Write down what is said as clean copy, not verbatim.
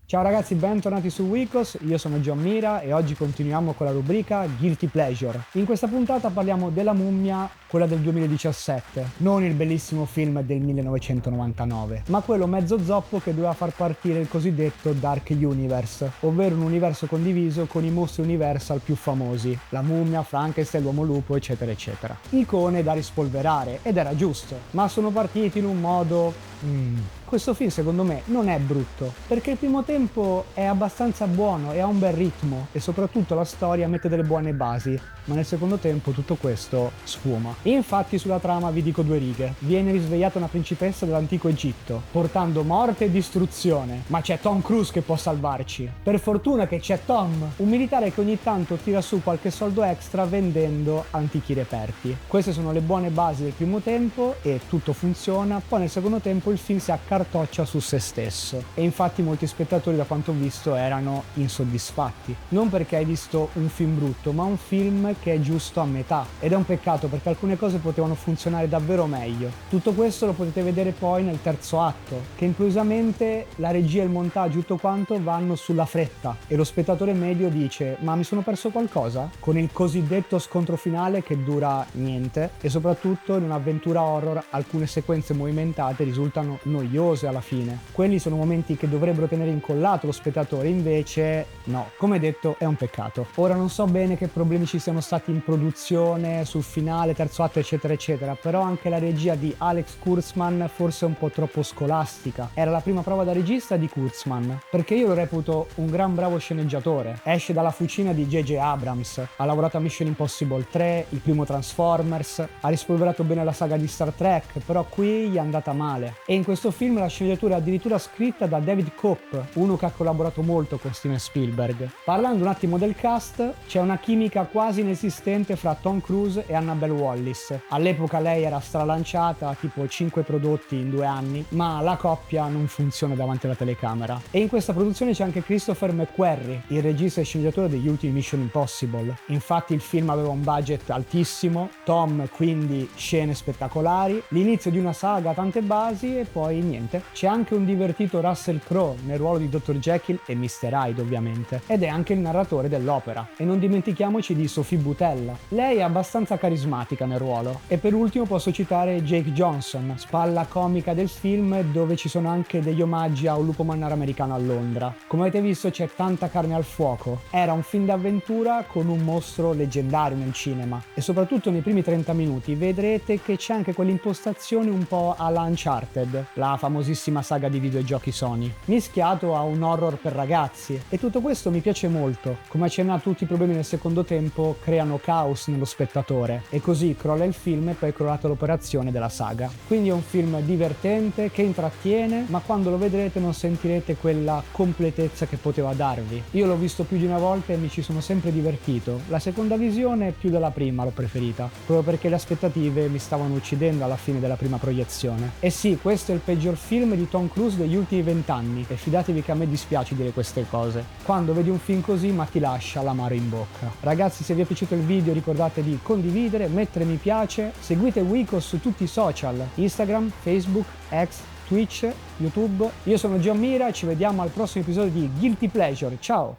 Ciao ragazzi, bentornati su Wikos, io sono John Mira e oggi continuiamo con la rubrica Guilty Pleasure. In questa puntata parliamo della Mummia, quella del 2017, non il bellissimo film del 1999, ma quello mezzo zoppo che doveva far partire il cosiddetto Dark Universe, ovvero un universo condiviso con i mostri Universal più famosi, la Mummia, Frankenstein, l'Uomo Lupo, eccetera eccetera. Icone da rispolverare, ed era giusto, ma sono partiti in un modo... Questo film secondo me non è brutto, perché il primo tempo è abbastanza buono e ha un bel ritmo e soprattutto la storia mette delle buone basi, ma nel secondo tempo tutto questo sfuma. E infatti sulla trama vi dico due righe. Viene risvegliata una principessa dell'antico Egitto, portando morte e distruzione, ma c'è Tom Cruise che può salvarci. Per fortuna che c'è Tom, un militare che ogni tanto tira su qualche soldo extra vendendo antichi reperti. Queste sono le buone basi del primo tempo e tutto funziona, poi nel secondo tempo il film si accartoccia su se stesso e infatti molti spettatori, da quanto ho visto, erano insoddisfatti, non perché hai visto un film brutto, ma un film che è giusto a metà, ed è un peccato perché alcune cose potevano funzionare davvero meglio. Tutto questo lo potete vedere poi nel terzo atto, che improvvisamente la regia e il montaggio, tutto quanto vanno sulla fretta e lo spettatore medio dice: ma mi sono perso qualcosa? Con il cosiddetto scontro finale che dura niente e soprattutto in un'avventura horror alcune sequenze movimentate risultano noiose alla fine. Quelli sono momenti che dovrebbero tenere incollato lo spettatore, invece no. Come detto, è un peccato. Ora non so bene che problemi ci siano stati in produzione, sul finale, terzo atto, eccetera eccetera, però anche la regia di Alex Kurtzman forse è un po' troppo scolastica. Era la prima prova da regista di Kurtzman, perché io lo reputo un gran bravo sceneggiatore. Esce dalla fucina di J.J. Abrams, ha lavorato a Mission Impossible 3, il primo Transformers, ha rispolverato bene la saga di Star Trek, però qui gli è andata male. E in questo film la sceneggiatura è addirittura scritta da David Koepp, uno che ha collaborato molto con Steven Spielberg. Parlando un attimo del cast, c'è una chimica quasi inesistente fra Tom Cruise e Annabelle Wallis. All'epoca lei era stralanciata, tipo 5 prodotti in 2 anni, ma la coppia non funziona davanti alla telecamera. E in questa produzione c'è anche Christopher McQuarrie, il regista e sceneggiatore degli ultimi Mission Impossible. Infatti il film aveva un budget altissimo, Tom quindi scene spettacolari, l'inizio di una saga a tante basi e poi niente. C'è anche un divertito Russell Crowe nel ruolo di Dr. Jekyll e Mr. Hyde ovviamente, ed è anche il narratore dell'opera. E non dimentichiamoci di Sophie Butella. Lei è abbastanza carismatica nel ruolo. E per ultimo posso citare Jake Johnson, spalla comica del film, dove ci sono anche degli omaggi a un lupo mannaro americano a Londra. Come avete visto c'è tanta carne al fuoco. Era un film d'avventura con un mostro leggendario nel cinema e soprattutto nei primi 30 minuti vedrete che c'è anche quell'impostazione un po' alla Uncharted, la famosissima saga di videogiochi Sony, mischiato a un horror per ragazzi, e tutto questo mi piace molto. Come accennato, tutti i problemi nel secondo tempo creano caos nello spettatore e così crolla il film e poi è crollata l'operazione della saga. Quindi è un film divertente che intrattiene, ma quando lo vedrete non sentirete quella completezza che poteva darvi. Io l'ho visto più di una volta e mi ci sono sempre divertito. La seconda visione più della prima l'ho preferita, proprio perché le aspettative mi stavano uccidendo alla fine della prima proiezione. E sì, questo è il peggior film di Tom Cruise degli ultimi 20 anni e fidatevi che a me dispiace dire queste cose. Quando vedi un film così, ma ti lascia l'amaro in bocca. Ragazzi, se vi è piaciuto il video ricordate di condividere, mettere mi piace, seguite Wikos su tutti i social, Instagram, Facebook, X, Twitch, YouTube. Io sono John Mira e ci vediamo al prossimo episodio di Guilty Pleasure. Ciao!